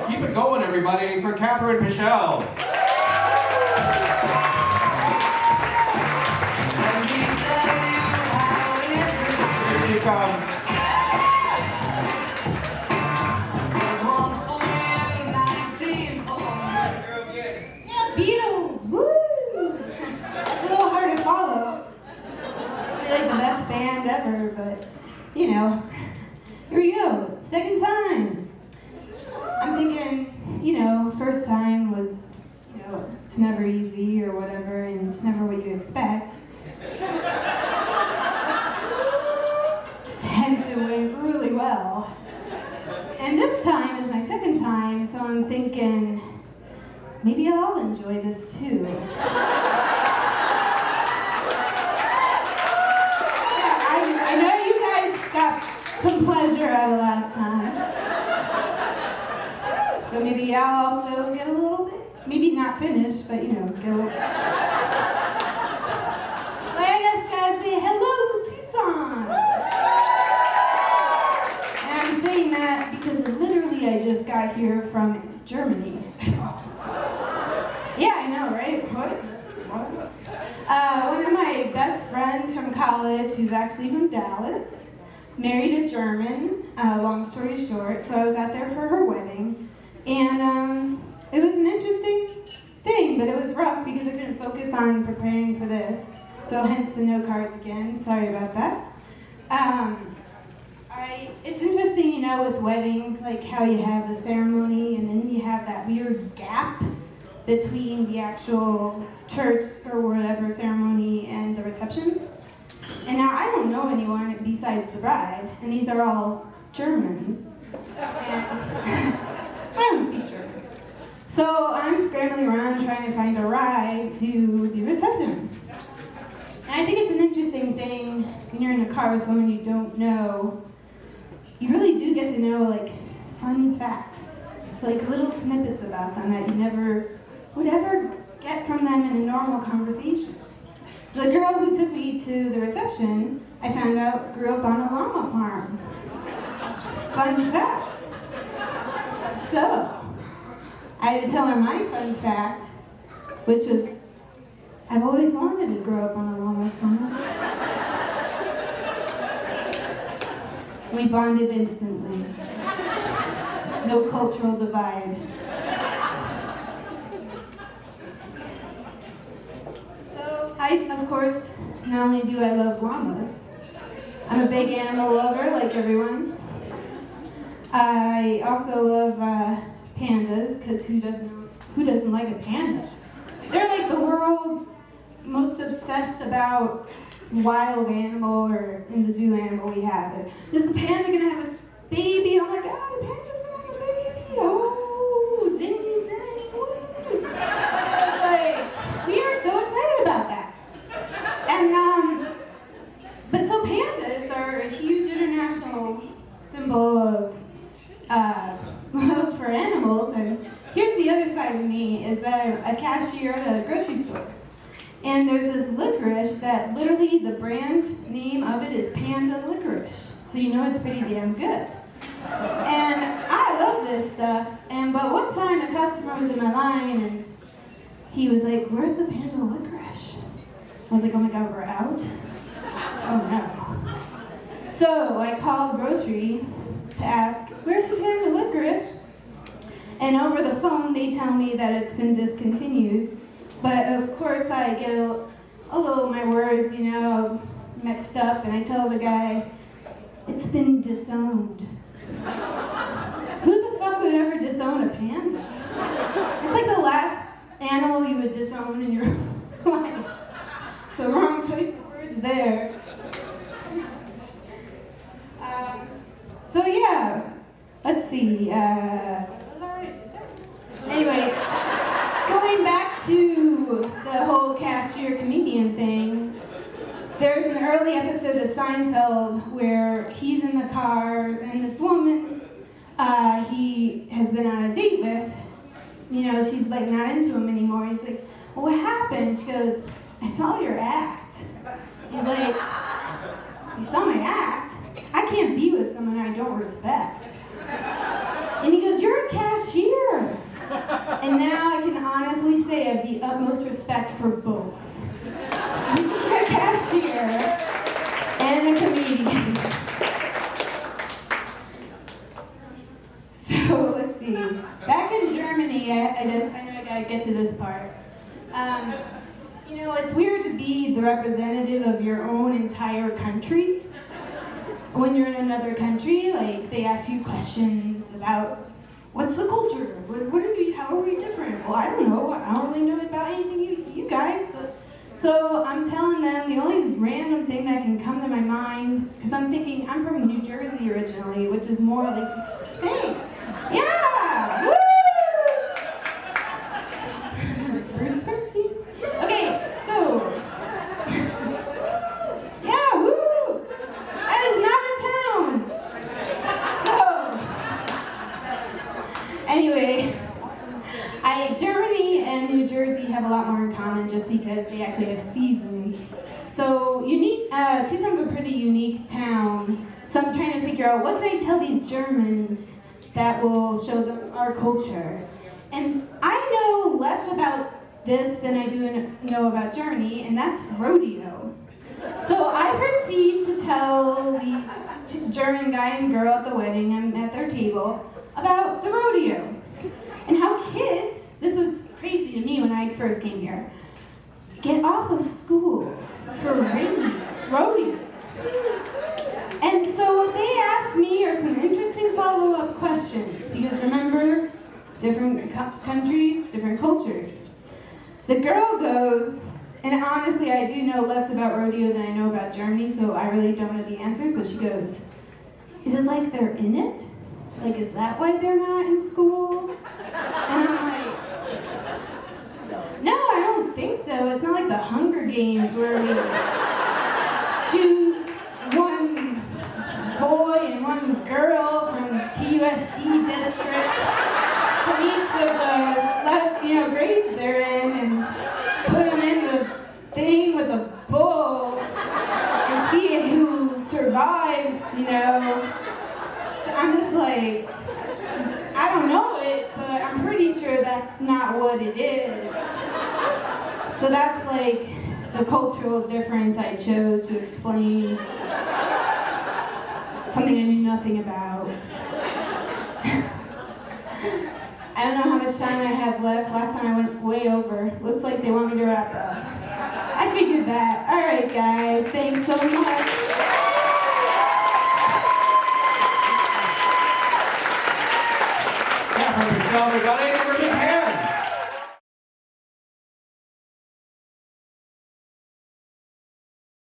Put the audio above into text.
Keep it going, everybody, for Kathryn Pichel. Here she comes. Beatles, woo! It's a little hard to follow. They're like the best band ever, but you know, here we go. Second time. I'm thinking, you know, first time was, you know, it's never easy or whatever, and it's never what you expect. Hence, it went really well. And this time is my second time, so I'm thinking, maybe I'll enjoy this too. I know you guys got some pleasure out of last time. But maybe I'll also get a little bit, maybe not finish, but you know, get a little. But I just gotta say hello, Tucson. And I'm saying that because literally I just got here from Germany. Yeah, I know, right? What? One of my best friends from college, who's actually from Dallas, married a German, long story short, so I was out there for her wedding, and it was an interesting thing, but it was rough because I couldn't focus on preparing for this, so hence the no cards again, sorry about that. It's interesting, you know, with weddings, like how you have the ceremony and then you have that weird gap between the actual church or whatever ceremony and the reception. And now I don't know anyone besides the bride, and these are all Germans. And I don't speak German. So I'm scrambling around trying to find a ride to the reception. And I think it's an interesting thing when you're in a car with someone you don't know. You really do get to know like fun facts, like little snippets about them that you never would ever get from them in a normal conversation. So the girl who took me to the reception, I found out, grew up on a llama farm. Fun fact. So, I had to tell her my fun fact, which was, I've always wanted to grow up on a llama farm. We bonded instantly. No cultural divide. Of course, not only do I love llamas, I'm a big animal lover like everyone. I also love pandas, because who doesn't like a panda? They're like the world's most obsessed about wild animal, or in the zoo animal we have. Is the panda gonna have a baby? Oh my god, the panda's gonna have a baby! Oh, zingy, zingy, woo! It's like, we are so excited about that. And, but so pandas are a huge international symbol of love for animals, and here's the other side of me, is that I'm a cashier at a grocery store. And there's this licorice that literally the brand name of it is Panda Licorice. So you know it's pretty damn good. And I love this stuff, but one time a customer was in my line and he was like, "Where's the Panda Licorice?" I was like, "Oh my god, we're out?" Oh no. So I called grocery to ask, "Where's the Panda Licorice?" And over the phone they tell me that it's been discontinued. But of course I get a little, my words, you know, mixed up, and I tell the guy, "It's been disowned." Who the fuck would ever disown a panda? It's like the last animal you would disown in your life. So wrong choice of words there. So yeah, let's see. Anyway, going back to the whole cashier comedian thing, there's an early episode of Seinfeld where he's in the car and this woman he has been on a date with, you know, she's like not into him anymore. He's like, "Well, what happened?" She goes, "I saw your act." He's like, You saw my act. I can't be with someone I don't respect. And he goes, you're a cashier. And now I can honestly say I have the utmost respect for both. A cashier and a comedian. So let's see. Back in Germany, I know I gotta get to this part. You know, it's weird to be the representative of your own entire country. When you're in another country, like they ask you questions about what's the culture? What are we? How are we different? Well, I don't know. I don't really know about anything you guys. But so I'm telling them the only random thing that can come to my mind, because I'm thinking I'm from New Jersey originally, which is more like, thanks, yeah, woo! Bruce Springsteen. Okay, so yeah, woo! That is not a town. So anyway, Germany and New Jersey have a lot more in common just because they actually have seasons. So Tucson's a pretty unique town. So I'm trying to figure out what can I tell these Germans that will show them our culture. And I know less about this than I do know about Germany, and that's rodeo. So I proceed to tell these German guy and girl at the wedding, I'm at their table, about the rodeo. And how kids, this was crazy to me when I first came here, get off of school for rodeo. And so what they asked me are some interesting follow-up questions, because remember, different countries, different cultures. The girl goes, and honestly I do know less about rodeo than I know about Germany, so I really don't know the answers, but she goes, is it like they're in it? Like, is that why they're not in school? And I'm like, no, I don't think so. It's not like the Hunger Games where we choose one boy and one girl from TUSD district from each of the grades they're in and put them in the thing with a bull and see who survives, So I'm just like, I don't know it, but I'm pretty sure that's not what it is. So that's like the cultural difference I chose to explain something I knew nothing about. I don't know how much time I have left. Last time I went way over. Looks like they want me to wrap up. I figured that. All right, guys. Thanks so much. Kathryn, Pichel, everybody.